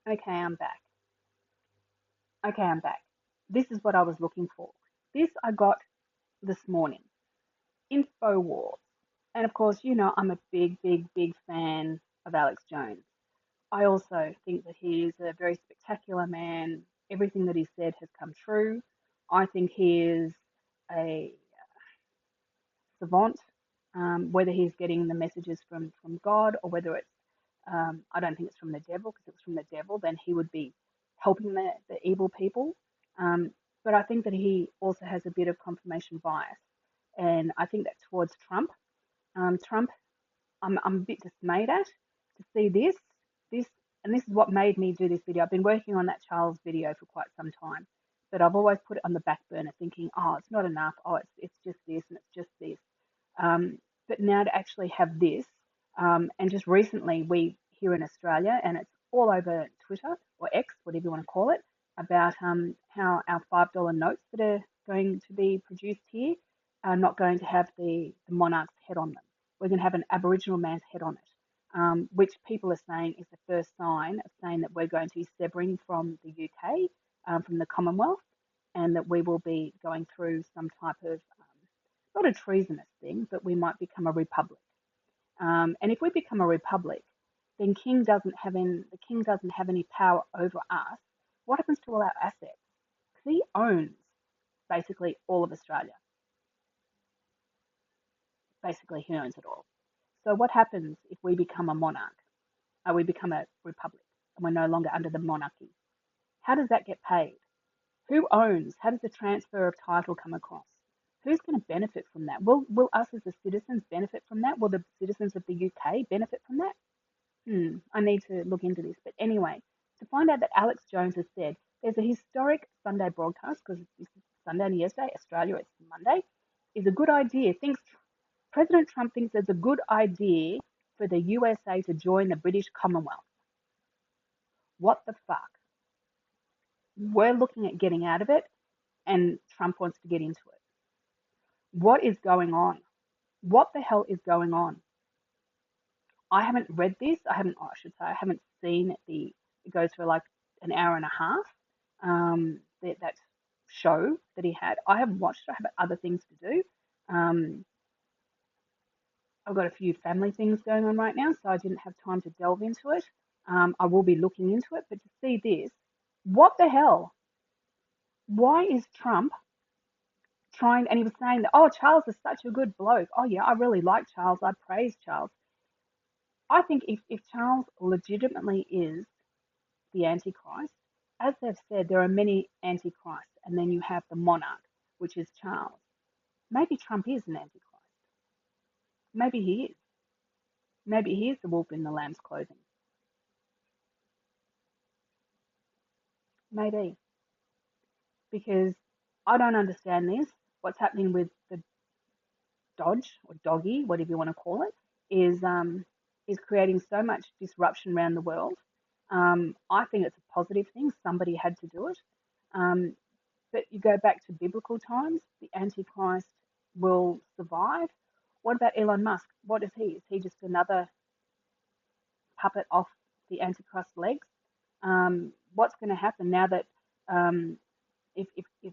Okay, I'm back. Okay, I'm back. This is what I was looking for. This I got this morning. InfoWars. And of course, I'm a big, big, big fan of Alex Jones. I also think that he is a very spectacular man. Everything that he said has come true. I think he is a savant, whether he's getting the messages from God or whether it's, I don't think it's from the devil, because if it's from the devil, then he would be helping the evil people. Um, but I think that he also has a bit of confirmation bias. And I think that towards Trump, Trump, I'm a bit dismayed at to see this, and this is what made me do this video. I've been working on that Charles video for quite some time, but I've always put it on the back burner, thinking, oh, it's not enough. Oh, it's just this and it's just this. But now to actually have this, and just recently we here in Australia, and it's all over Twitter or X, whatever you want to call it, about how our $5 notes that are going to be produced here are not going to have the monarch's head on them. We're going to have an Aboriginal man's head on it, which people are saying is the first sign of saying that we're going to be severing from the UK, from the Commonwealth, and that we will be going through some type of not a treasonous thing, but we might become a republic. And if we become a republic, then the king doesn't have any power over us. What happens to all our assets? Because he owns basically all of Australia. Basically, he owns it all. So what happens if we become a monarch? We become a republic, and we're no longer under the monarchy. How does that get paid? Who owns? How does the transfer of title come across? Who's going to benefit from that? Will us as the citizens benefit from that? Will the citizens of the UK benefit from that? I need to look into this. But anyway, to find out that Alex Jones has said there's a historic Sunday broadcast, because this is Sunday and yesterday, Australia, it's Monday, is a good idea. President Trump thinks there's a good idea for the USA to join the British Commonwealth. What the fuck? We're looking at getting out of it, and Trump wants to get into it. What is going on? What the hell is going on? I haven't read this. I should say, I haven't seen it goes for like an hour and a half. That show that he had. I haven't watched it. I have other things to do. Um, I've got a few family things going on right now, so I didn't have time to delve into it. I will be looking into it, but to see this, what the hell? Why is Trump trying? And he was saying that, oh, Charles is such a good bloke. Oh, yeah, I really like Charles. I praise Charles. I think if Charles legitimately is the Antichrist, as they've said, there are many Antichrists, and then you have the monarch, which is Charles. Maybe Trump is an Antichrist. Maybe he is. Maybe he is the wolf in the lamb's clothing. Maybe. Because I don't understand this. What's happening with the Dodge or Doggy, whatever you want to call it, is creating so much disruption around the world. I think it's a positive thing. Somebody had to do it. Um, but you go back to biblical times, the Antichrist will survive. What about Elon Musk? What is he? Is he just another puppet off the Antichrist legs? What's going to happen now that um, if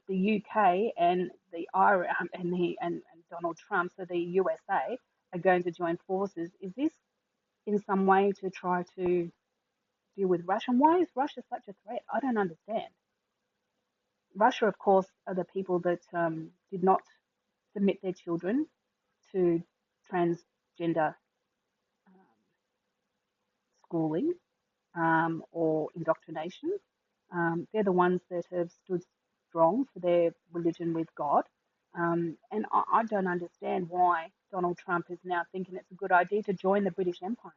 the UK and the Ira and Donald Trump, so the USA, are going to join forces? Is this in some way to try to deal with Russia? And why is Russia such a threat? I don't understand. Russia, of course, are the people that did not submit their children to transgender um, schooling or indoctrination. They're the ones that have stood strong for their religion with God. And I don't understand why Donald Trump is now thinking it's a good idea to join the British Empire.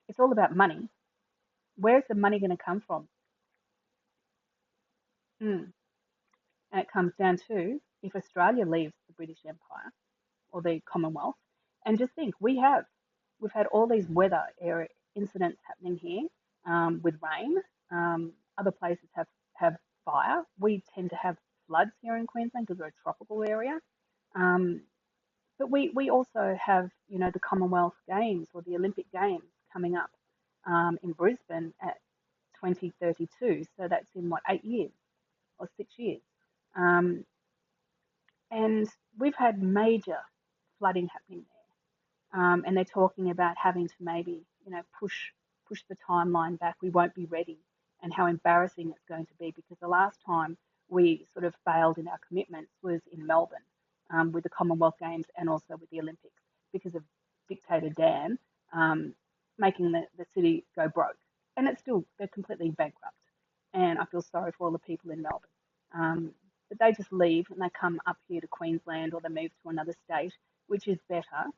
It's all about money. Where's the money going to come from? Mm. And it comes down to if Australia leaves the British Empire or the Commonwealth, and just think we've had all these weather area incidents happening here with rain. Other places have fire. We tend to have floods here in Queensland because we're a tropical area. Um, but we also have, the Commonwealth Games or the Olympic Games coming up in Brisbane. 2032. So that's in what, 8 years or 6 years. Um, and we've had major flooding happening there. And they're talking about having to maybe, push the timeline back. We won't be ready, and how embarrassing it's going to be, because the last time we sort of failed in our commitments was in Melbourne, with the Commonwealth Games and also with the Olympics, because of dictator Dan, making the city go broke. And they're completely bankrupt. And I feel sorry for all the people in Melbourne. But they just leave and they come up here to Queensland, or they move to another state, which is better,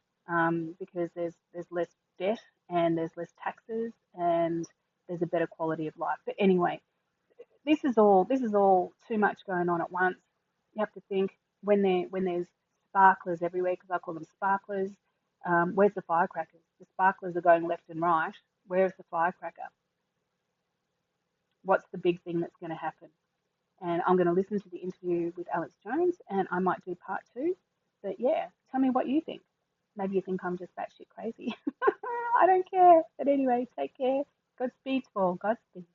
because there's less debt and there's less taxes and there's a better quality of life. But anyway, this is all too much going on at once. You have to think, when there's sparklers everywhere, because I call them sparklers. Where's the firecrackers? The sparklers are going left and right. Where's the firecracker? What's the big thing that's going to happen? And I'm going to listen to the interview with Alex Jones, and I might do part two. But yeah, tell me what you think. Maybe you think I'm just batshit crazy. I don't care. But anyway, take care. Godspeed, all. Godspeed.